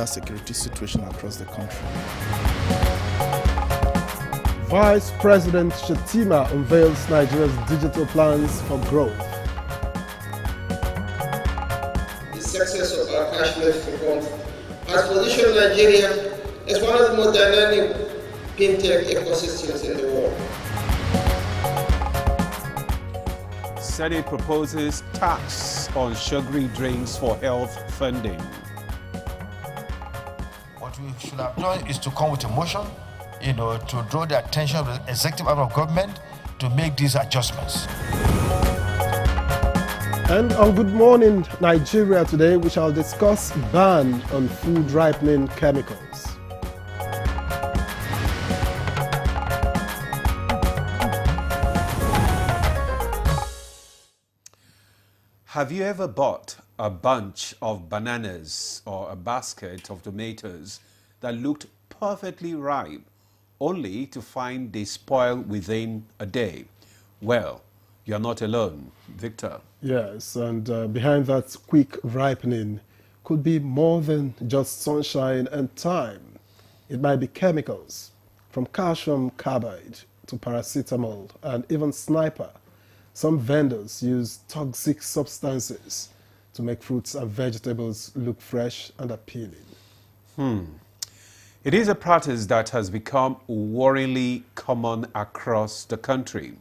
broader security situation across the country. Vice President Shettima unveils Nigeria's digital plans for growth. The success of our cashless reform has positioned Nigeria as one of the most dynamic fintech ecosystems in the world. Senate proposes tax on sugary drinks for health funding. What we should have done is to come with a motion, to draw the attention of the executive arm of government to make these adjustments. And on Good Morning Nigeria today, we shall discuss ban on food ripening chemicals. Have you ever bought a bunch of bananas or a basket of tomatoes that looked perfectly ripe only to find they spoil within a day? Well, you're not alone, Victor. Yes, and behind that quick ripening could be more than just sunshine and time. It might be chemicals, from calcium carbide to paracetamol and even sniper. Some vendors use toxic substances to make fruits and vegetables look fresh and appealing. It is a practice that has become worryingly common across the country.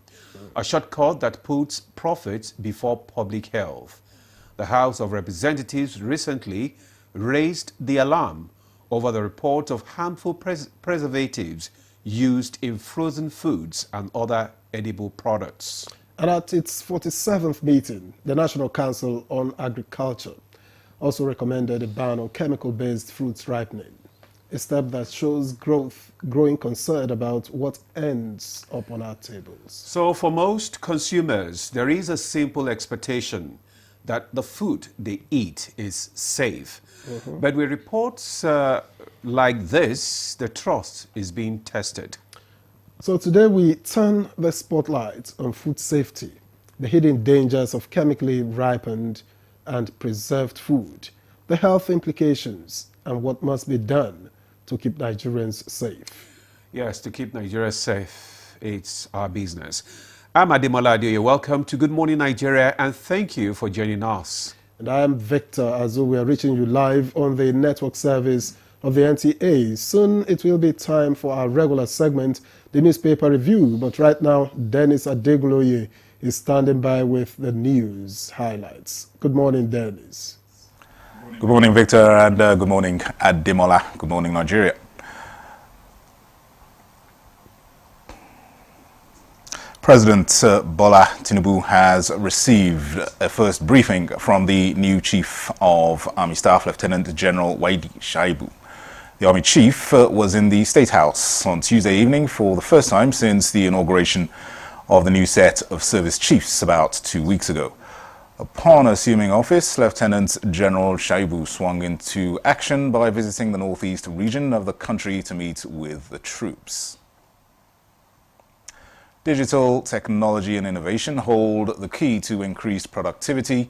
A shortcut that puts profits before public health. The House of Representatives recently raised the alarm over the report of harmful preservatives used in frozen foods and other edible products. And at its 47th meeting, the National Council on Agriculture also recommended a ban on chemical-based fruits ripening, a step that shows growing concern about what ends up on our tables. So for most consumers, there is a simple expectation that the food they eat is safe. But with reports like this, the trust is being tested. So today we turn the spotlight on food safety, the hidden dangers of chemically ripened and preserved food, the health implications, and what must be done to keep Nigerians safe. Yes, to keep Nigeria safe, it's our business. I'm Ademola Adeoye. Welcome to Good Morning Nigeria, and thank you for joining us. And I am Victor Azu. We are reaching you live on the network service of the NTA. Soon it will be time for our regular segment, the newspaper review. But right now, Dennis Adeguloye is standing by with the news highlights. Good morning, Dennis. Good morning, Victor, and good morning, Ademola. Good morning, Nigeria. President Bola Tinubu has received a first briefing from the new Chief of Army Staff, Lieutenant General Wadi Shaibu. The Army Chief was in the State House on Tuesday evening for the first time since the inauguration of the new set of service chiefs about 2 weeks ago. Upon assuming office, Lieutenant General Shaibu swung into action by visiting the northeast region of the country to meet with the troops. Digital technology and innovation hold the key to increased productivity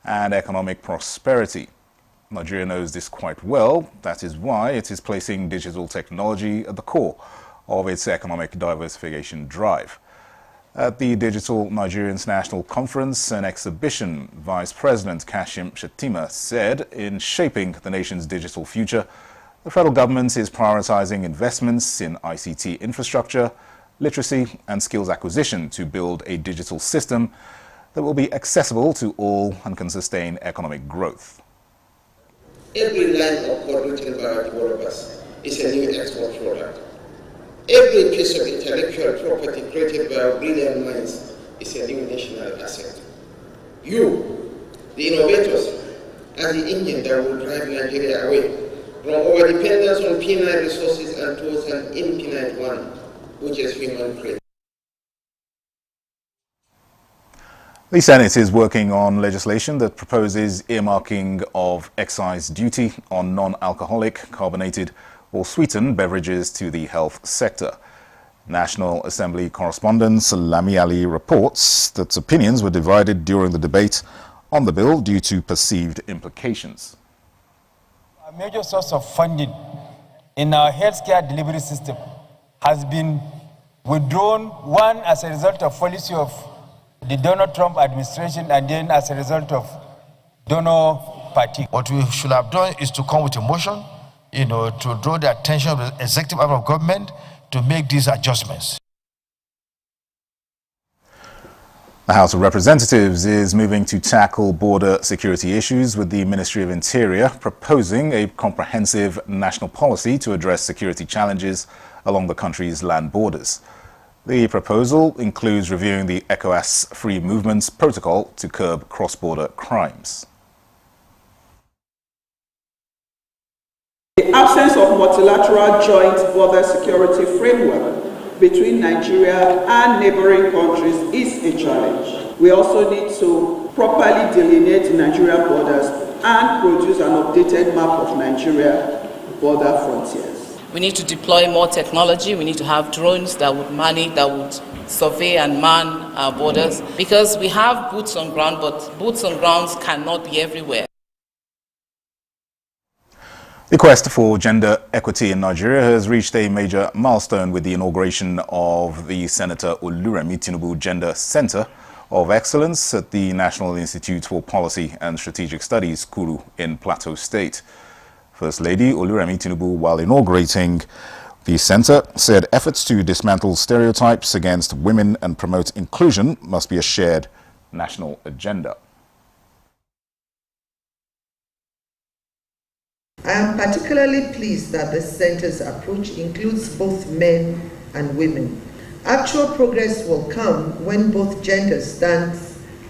and economic prosperity. Nigeria knows this quite well. That is why it is placing digital technology at the core of its economic diversification drive. At the Digital Nigerians National Conference and Exhibition, Vice President Kashim Shettima said in shaping the nation's digital future, the federal government is prioritizing investments in ICT infrastructure, literacy and skills acquisition to build a digital system that will be accessible to all and can sustain economic growth. Every line of code written by our developers is a new export product. Every piece of intellectual property created by our brilliant minds is a new national asset. You, the innovators, are the engine that will drive Nigeria away from over-dependence on penile resources and towards an infinite one, which is human creation. The Senate is working on legislation that proposes earmarking of excise duty on non-alcoholic, carbonated or sweetened beverages to the health sector. National Assembly correspondent Salami Ali reports that opinions were divided during the debate on the bill due to perceived implications. A major source of funding in our healthcare delivery system has been withdrawn, one as a result of policy of the Donald Trump administration and then as a result of donor fatigue. What we should have done is to come with a motion, to draw the attention of the executive arm of government to make these adjustments. The House of Representatives is moving to tackle border security issues with the Ministry of Interior proposing a comprehensive national policy to address security challenges along the country's land borders. The proposal includes reviewing the ECOWAS Free Movements Protocol to curb cross-border crimes. The absence of multilateral joint border security framework between Nigeria and neighboring countries is a challenge. We also need to properly delineate Nigeria borders and produce an updated map of Nigeria border frontiers. We need to deploy more technology. We need to have drones that would survey and man our borders, because we have boots on ground, but boots on grounds cannot be everywhere. The quest for gender equity in Nigeria has reached a major milestone with the inauguration of the Senator Oluremi Tinubu Gender Center of Excellence at the National Institute for Policy and Strategic Studies, Kuru, in Plateau State. First Lady Oluremi Tinubu, while inaugurating the center, said efforts to dismantle stereotypes against women and promote inclusion must be a shared national agenda. I am particularly pleased that the center's approach includes both men and women. Actual progress will come when both genders stand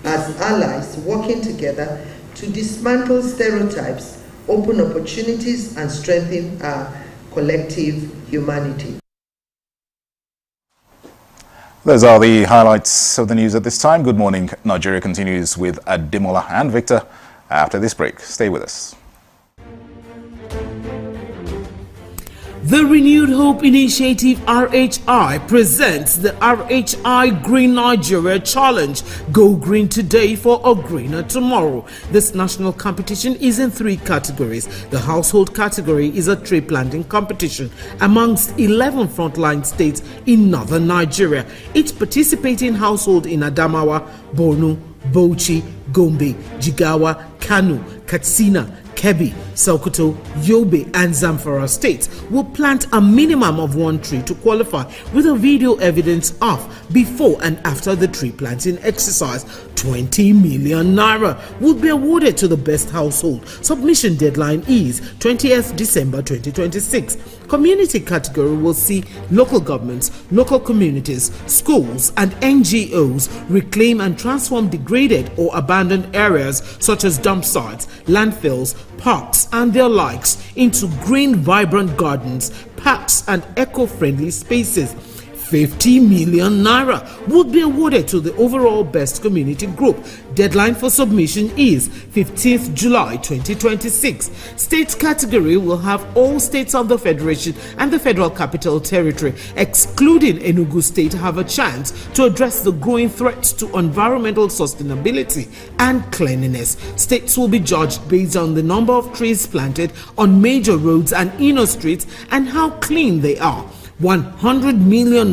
as allies working together to dismantle stereotypes, open opportunities, and strengthen our collective humanity. Those are the highlights of the news at this time. Good morning. Nigeria continues with Ademola and Victor after this break. Stay with us. The Renewed Hope Initiative RHI presents the RHI Green Nigeria Challenge. Go green today for a greener tomorrow. This national competition is in 3 categories. The household category is a tree planting competition amongst 11 frontline states in northern Nigeria. Each participating household in Adamawa, Borno, Bauchi, Gombe, Jigawa, Kano, Katsina, Kebbi, Sokoto, Yobe and Zamfara states will plant a minimum of 1 tree to qualify, with a video evidence of before and after the tree planting exercise. 20 million naira will be awarded to the best household. Submission deadline is 20th December 2026. Community category will see local governments, local communities, schools and NGOs reclaim and transform degraded or abandoned areas such as dump sites, landfills, parks and their likes into green, vibrant gardens, parks and eco-friendly spaces. 50 million naira would be awarded to the overall best community group. Deadline for submission is 15th July 2026. States category will have all states of the Federation and the Federal Capital Territory, excluding Enugu State, have a chance to address the growing threats to environmental sustainability and cleanliness. States will be judged based on the number of trees planted on major roads and inner streets and how clean they are. 100 million